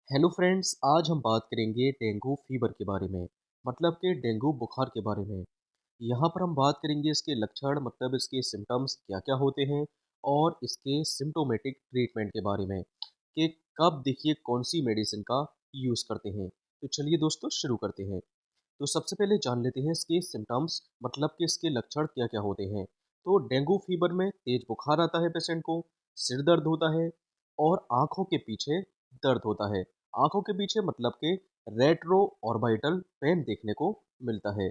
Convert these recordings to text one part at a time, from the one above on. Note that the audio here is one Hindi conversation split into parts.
हेलो फ्रेंड्स, आज हम बात करेंगे डेंगू फीवर के बारे में। मतलब कि डेंगू बुखार के बारे में। यहाँ पर हम बात करेंगे इसके लक्षण, मतलब इसके सिम्टम्स क्या क्या होते हैं और इसके सिम्टोमेटिक ट्रीटमेंट के बारे में कि कब देखिए कौन सी मेडिसिन का यूज़ करते हैं। तो चलिए दोस्तों शुरू करते हैं। तो सबसे पहले जान लेते हैं इसके सिम्टम्स, मतलब कि इसके लक्षण क्या क्या होते हैं। तो डेंगू फीवर में तेज बुखार आता है पेशेंट को, सिर दर्द होता है और आंखों के पीछे दर्द होता है। आंखों के पीछे मतलब कि रेट्रो ऑर्बिटल पेन देखने को मिलता है।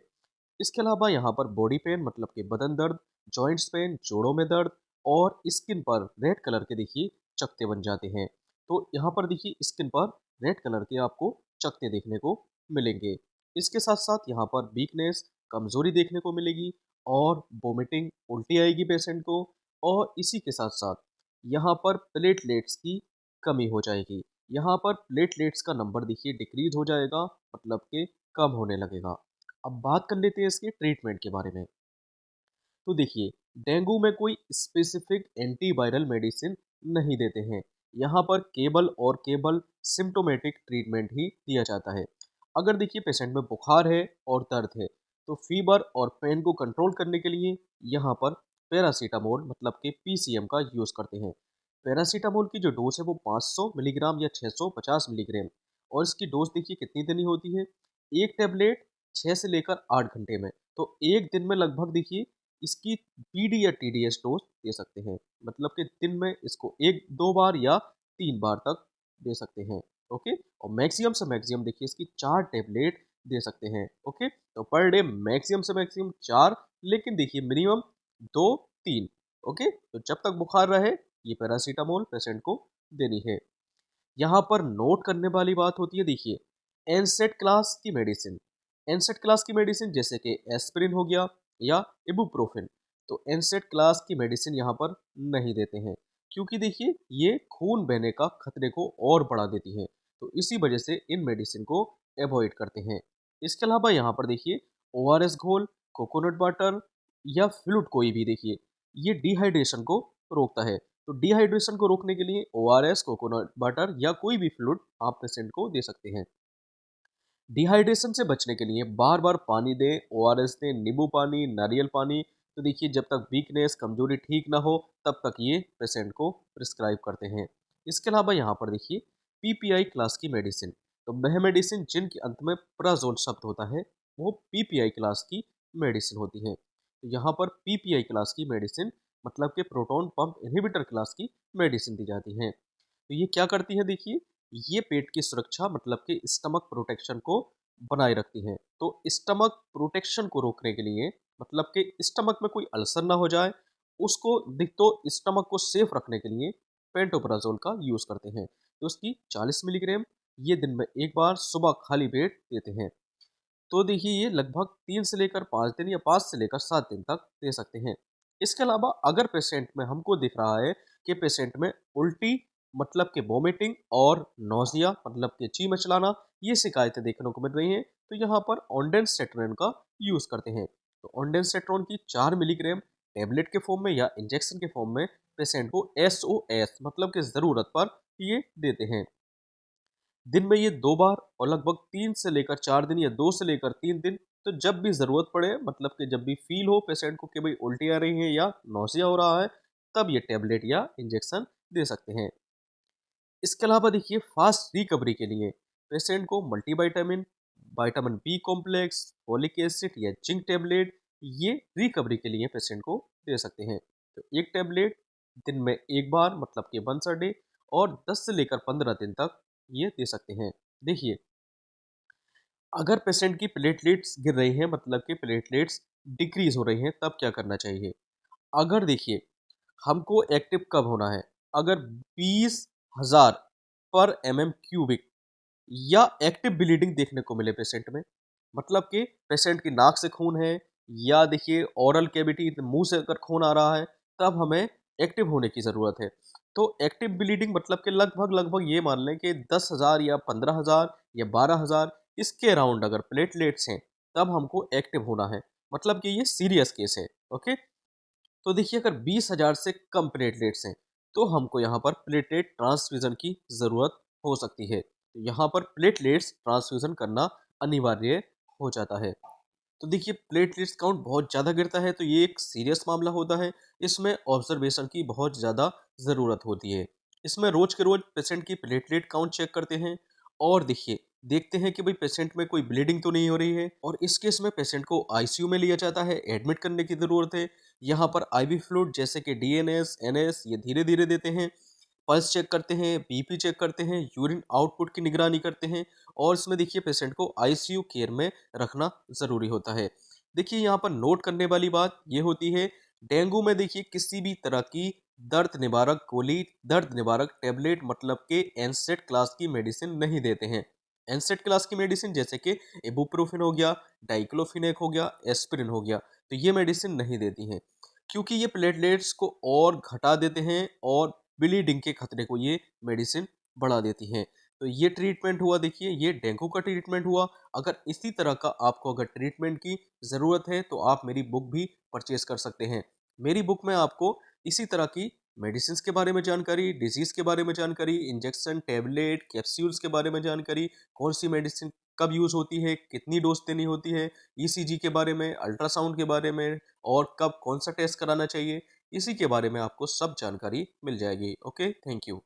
इसके अलावा यहाँ पर बॉडी पेन मतलब कि बदन दर्द, जॉइंट्स पेन जोड़ों में दर्द और स्किन पर रेड कलर के देखिए चकत्ते बन जाते हैं। तो यहाँ पर देखिए स्किन पर रेड कलर के आपको चकत्ते देखने को मिलेंगे। इसके साथ साथ यहाँ पर वीकनेस, कमजोरी देखने को मिलेगी और वोमिटिंग, उल्टी आएगी पेशेंट को। और इसी के साथ साथ यहाँ पर प्लेटलेट्स की कमी हो जाएगी। यहाँ पर प्लेटलेट्स का नंबर देखिए डिक्रीज हो जाएगा, मतलब कि कम होने लगेगा। अब बात कर लेते हैं इसके ट्रीटमेंट के बारे में। तो देखिए, डेंगू में कोई स्पेसिफिक एंटीवायरल मेडिसिन नहीं देते हैं। यहाँ पर केवल सिम्टोमेटिक ट्रीटमेंट ही दिया जाता है। अगर देखिए पेशेंट में बुखार है और दर्द है, तो फीवर और पेन को कंट्रोल करने के लिए यहाँ पर पैरासीटामोल मतलब कि पीसीएम का यूज़ करते हैं। पैरासीटामोल की जो डोज है वो 500 मिलीग्राम या 650 मिलीग्राम। और इसकी डोज देखिए कितनी देनी होती है। एक टेबलेट 6 से लेकर 8 घंटे में। तो एक दिन में लगभग देखिए इसकी पीडी या टीडीएस डोज दे सकते हैं। मतलब कि दिन में इसको 1-2 बार या 3 बार तक दे सकते हैं। ओके, और मैक्सिमम से मैक्सिमम देखिए इसकी 4 टैबलेट दे सकते हैं। ओके, तो पर डे मैक्सिमम से मैक्सिमम 4, लेकिन देखिए मिनिमम 2-3। ओके, तो जब तक बुखार रहे ये पैरासीटामोल पेशेंट को देनी है। यहाँ पर नोट करने वाली बात होती है देखिए, एनसेट क्लास की मेडिसिन। एनसेट क्लास की मेडिसिन जैसे कि एस्पिरिन हो गया या इबुप्रोफेन, तो एनसेट क्लास की मेडिसिन यहाँ पर नहीं देते हैं, क्योंकि देखिए ये खून बहने का खतरे को और बढ़ा देती है। तो इसी वजह से इन मेडिसिन को अवॉइड करते हैं। इसके अलावा यहाँ पर देखिए ओआरएस घोल, कोकोनट वाटर या फ्लूइड कोई भी देखिए ये डिहाइड्रेशन को रोकता है। तो डिहाइड्रेशन को रोकने के लिए ओआरएस, कोकोनट वाटर या कोई भी फ्लूइड आप पेशेंट को दे सकते हैं। डिहाइड्रेशन से बचने के लिए बार बार पानी दें, ओआरएस दें, नींबू पानी, नारियल पानी। तो देखिए जब तक वीकनेस, कमजोरी ठीक ना हो तब तक ये पेशेंट को प्रिस्क्राइब करते हैं। इसके अलावा यहाँ पर देखिए पीपीआई क्लास की मेडिसिन। तो वह मेडिसिन जिनके अंत में प्राजोल शब्द होता है वो पीपीआई क्लास की मेडिसिन होती है। तो यहाँ पर पीपीआई क्लास की मेडिसिन मतलब कि प्रोटॉन पंप इनहिबिटर क्लास की मेडिसिन दी जाती है। तो ये क्या करती है देखिए, ये पेट की सुरक्षा मतलब कि स्टमक प्रोटेक्शन को बनाए रखती है। तो स्टमक प्रोटेक्शन को रोकने के लिए मतलब कि स्टमक में कोई अल्सर ना हो जाए, उसको दिख तो स्टमक को सेफ रखने के लिए पेंटोप्राजोल का यूज करते हैं। तो उसकी 40 मिलीग्राम ये दिन में एक बार सुबह खाली पेट देते हैं। तो देखिए ये लगभग 3 से लेकर 5 दिन या 5 से लेकर 7 दिन तक दे सकते हैं। इसके अलावा अगर पेशेंट में हमको दिख रहा है कि पेशेंट में उल्टी मतलब कि वोमिटिंग और नौजिया मतलब कि ची मचलाना, ये शिकायतें देखने को मिल रही हैं, तो यहाँ पर ऑन्डेंसेट्रोन का यूज़ करते हैं। तो ऑन्डेंसेट्रोन की 4 मिलीग्राम टेबलेट के फॉर्म में या इंजेक्शन के फॉर्म में पेशेंट को एसओएस मतलब कि ज़रूरत पर ये देते हैं। दिन में ये 2 बार और लगभग 3 से लेकर 4 दिन या 2 से लेकर 3 दिन। तो जब भी ज़रूरत पड़े मतलब कि जब भी फील हो पेशेंट को कि भाई उल्टी आ रही है या नौसिया हो रहा है, तब ये टैबलेट या इंजेक्शन दे सकते हैं। इसके अलावा देखिए फास्ट रिकवरी के लिए पेशेंट को multivitamin, vitamin B complex, folic acid या जिंक टैबलेट ये रिकवरी के लिए पेशेंट को दे सकते हैं। तो एक टैबलेट दिन में एक बार मतलब कि वंस अ डे और 10 से लेकर 15 दिन तक ये दे सकते हैं। देखिए, अगर पेशेंट की प्लेटलेट्स गिर रही हैं मतलब कि प्लेटलेट्स डिक्रीज हो रही हैं, तब क्या करना चाहिए। अगर देखिए हमको एक्टिव कब होना है, अगर 20,000 पर क्यूबिक या एक्टिव ब्लीडिंग देखने को मिले पेशेंट में, मतलब कि पेशेंट की नाक से खून है या देखिए ओरल कैविटी मुंह से अगर खून आ रहा है, तब हमें एक्टिव होने की ज़रूरत है। तो एक्टिव ब्लीडिंग मतलब कि लगभग लगभग ये मान लें कि 10,000 या 15,000 या 12,000 इसके अराउंड अगर प्लेटलेट्स हैं, तब हमको एक्टिव होना है। मतलब कि ये सीरियस केस है। ओके, तो देखिए अगर 20,000 से कम प्लेटलेट्स हैं, तो हमको यहाँ पर प्लेटलेट ट्रांसफ्यूजन की ज़रूरत हो सकती है। तो यहाँ पर प्लेटलेट्स ट्रांसफ्यूज़न करना अनिवार्य हो जाता है। तो देखिए प्लेटलेट्स काउंट बहुत ज़्यादा गिरता है तो ये एक सीरियस मामला होता है। इसमें ऑब्जर्वेशन की बहुत ज़्यादा ज़रूरत होती है। इसमें रोज़ के रोज़ पेशेंट की प्लेटलेट काउंट चेक करते हैं और देखिए देखते हैं कि भाई पेशेंट में कोई ब्लीडिंग तो नहीं हो रही है, और इस केस में पेशेंट को आईसीयू में लिया जाता है, एडमिट करने की ज़रूरत है। यहाँ पर आईवी फ्लूइड जैसे कि डीएनएस, एनएस ये धीरे-धीरे देते हैं। पल्स चेक करते हैं, बीपी चेक करते हैं, यूरिन आउटपुट की निगरानी करते हैं, और इसमें देखिए पेशेंट को आईसीयू केयर में रखना ज़रूरी होता है। देखिए यहाँ पर नोट करने वाली बात ये होती है, डेंगू में देखिए किसी भी तरह की दर्द निवारक गोली, दर्द निवारक टेबलेट मतलब के एनसेड क्लास की मेडिसिन नहीं देते हैं। एनसेड क्लास की मेडिसिन जैसे कि इबुप्रोफेन हो गया, डाइक्लोफिनेक हो गया, एस्पिरिन हो गया, तो ये मेडिसिन नहीं देती हैं, क्योंकि ये प्लेटलेट्स को और घटा देते हैं और ब्लीडिंग के खतरे को ये मेडिसिन बढ़ा देती हैं। तो ये ट्रीटमेंट हुआ, देखिए ये डेंगू का ट्रीटमेंट हुआ। अगर इसी तरह का आपको अगर ट्रीटमेंट की ज़रूरत है तो आप मेरी बुक भी परचेज कर सकते हैं। मेरी बुक में आपको इसी तरह की मेडिसिन के बारे में जानकारी, डिजीज़ के बारे में जानकारी, इंजेक्शन, टैबलेट, कैप्सूल्स के बारे में जानकारी, कौन सी मेडिसिन कब यूज़ होती है, कितनी डोज देनी होती है, ईसीजी के बारे में, अल्ट्रासाउंड के बारे में, और कब कौन सा टेस्ट कराना चाहिए, इसी के बारे में आपको सब जानकारी मिल जाएगी। Okay, thank you.